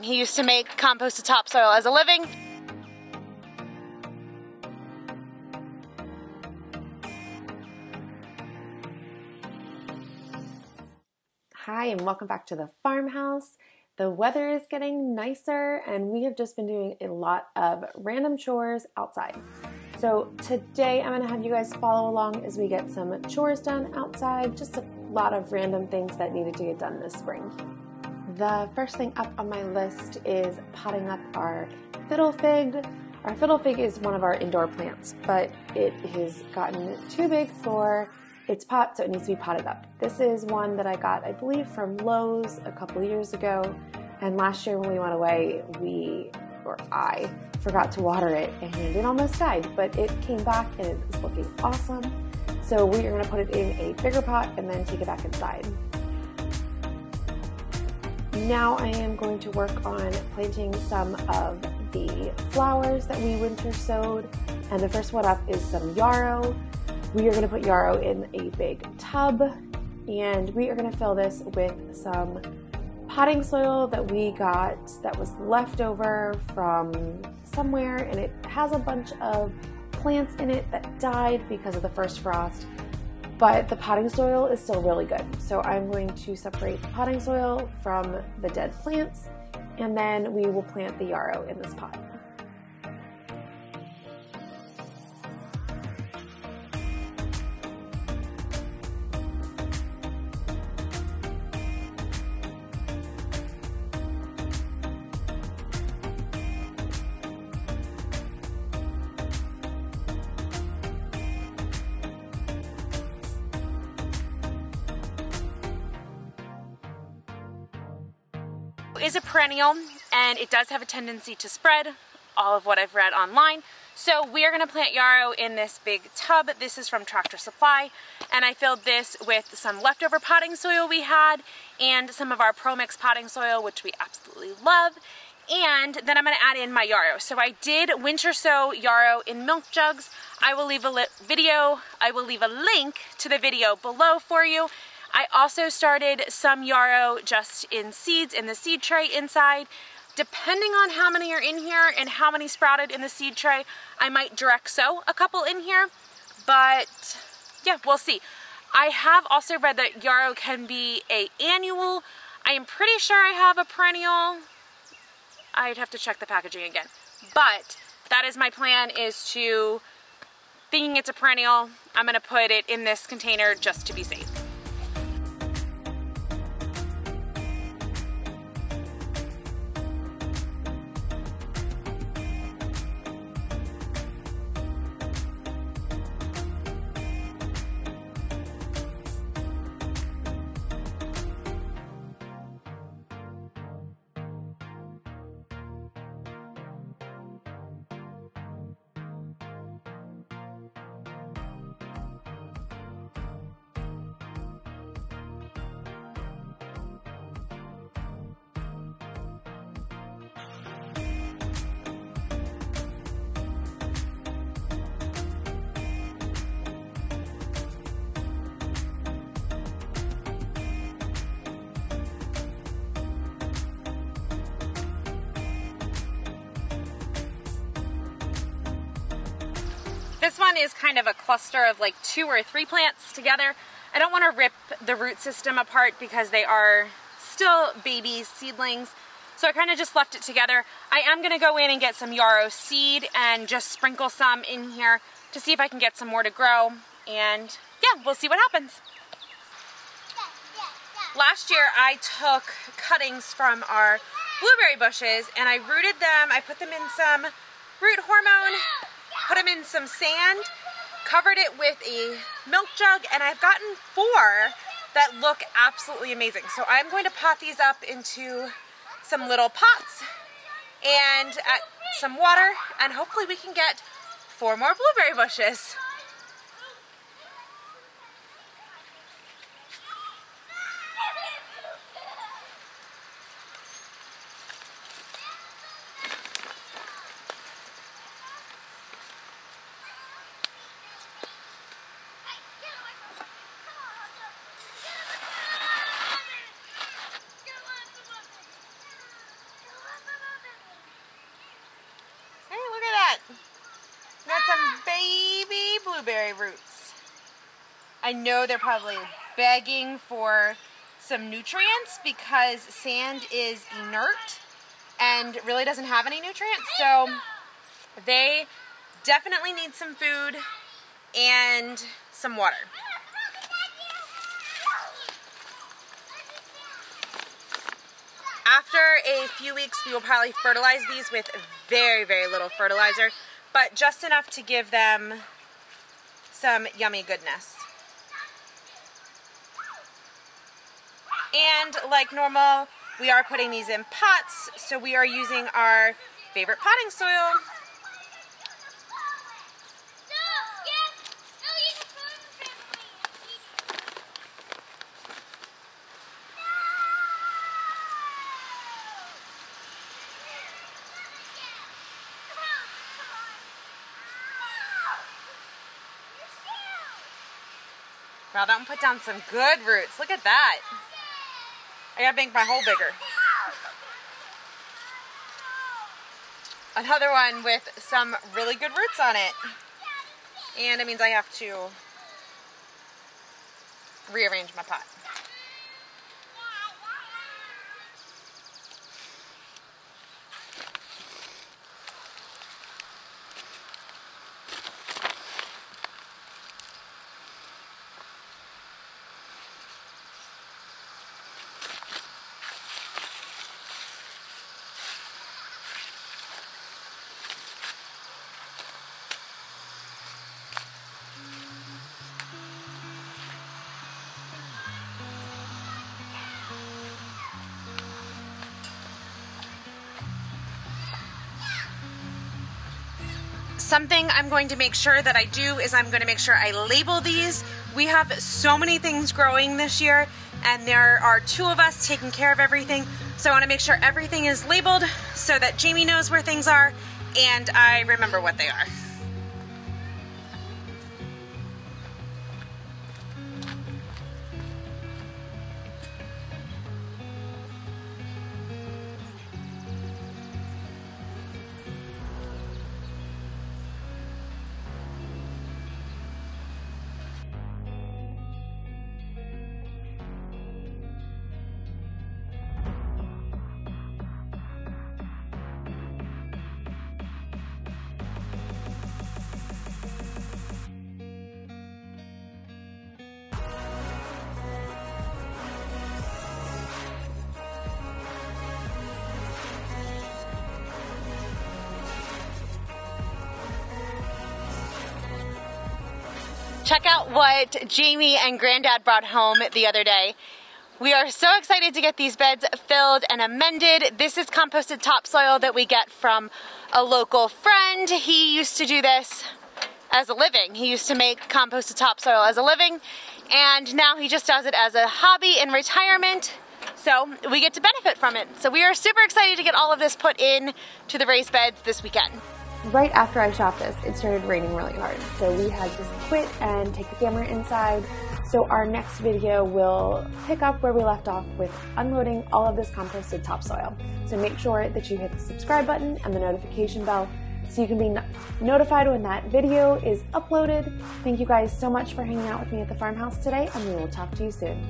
He used to make composted topsoil as a living. Hi, and welcome back to the farmhouse. The weather is getting nicer and we have just been doing a lot of random chores outside. So today I'm gonna have you guys follow along as we get some chores done outside, just a lot of random things that needed to get done this spring. The first thing up on my list is potting up our fiddle fig. Our fiddle fig is one of our indoor plants, but it has gotten too big for its pot, so it needs to be potted up. This is one that I got, I believe, from Lowe's a couple years ago, and last year when we went away, I forgot to water it and it almost died, but it came back and it is looking awesome. So we are gonna put it in a bigger pot and then take it back inside. Now I am going to work on planting some of the flowers that we winter sowed, and the first one up is some yarrow. We are going to put yarrow in a big tub, and we are going to fill this with some potting soil that we got that was left over from somewhere, and it has a bunch of plants in it that died because of the first frost. But the potting soil is still really good. So I'm going to separate the potting soil from the dead plants, and then we will plant the yarrow in this pot. Is a perennial and it does have a tendency to spread, all of what I've read online. So we are going to plant yarrow in this big tub. This is from Tractor Supply, and I filled this with some leftover potting soil we had and some of our Pro Mix potting soil, which we absolutely love. And then I'm going to add in my yarrow. So I did winter sow yarrow in milk jugs. I will leave a link to the video below for you. I also started some yarrow just in seeds in the seed tray inside. Depending on how many are in here and how many sprouted in the seed tray, I might direct sow a couple in here, but yeah, we'll see. I have also read that yarrow can be an annual. I am pretty sure I have a perennial. I'd have to check the packaging again, but that is my plan, is to, thinking it's a perennial, I'm gonna put it in this container just to be safe. This one is kind of a cluster of like 2 or 3 plants together. I don't want to rip the root system apart because they are still babies, seedlings. So I kind of just left it together. I am going to go in and get some yarrow seed and just sprinkle some in here to see if I can get some more to grow. And yeah, we'll see what happens. Last year I took cuttings from our blueberry bushes and I rooted them. I put them in some root hormone, put them in some sand, covered it with a milk jug, and I've gotten 4 that look absolutely amazing. So I'm going to pot these up into some little pots and add some water, and hopefully we can get 4 more blueberry bushes. blueberry roots. I know they're probably begging for some nutrients because sand is inert and really doesn't have any nutrients, so they definitely need some food and some water. After a few weeks, we will probably fertilize these with very, very little fertilizer, but just enough to give them some yummy goodness. And like normal, we are putting these in pots, so we are using our favorite potting soil. Wow, that one put down some good roots. Look at that. I gotta make my hole bigger. Another one with some really good roots on it. And it means I have to rearrange my pot. Something I'm going to make sure that I do is I'm going to make sure I label these. We have so many things growing this year, and there are 2 of us taking care of everything. So I want to make sure everything is labeled so that Jamie knows where things are and I remember what they are. Check out what Jamie and Granddad brought home the other day. We are so excited to get these beds filled and amended. This is composted topsoil that we get from a local friend. He used to do this as a living. He used to make composted topsoil as a living, and now he just does it as a hobby in retirement. So we get to benefit from it. So we are super excited to get all of this put in to the raised beds this weekend. Right after I shot this, it started raining really hard. So we had to quit and take the camera inside. So our next video will pick up where we left off with unloading all of this composted topsoil. So make sure that you hit the subscribe button and the notification bell so you can be notified when that video is uploaded. Thank you guys so much for hanging out with me at the farmhouse today, and we will talk to you soon.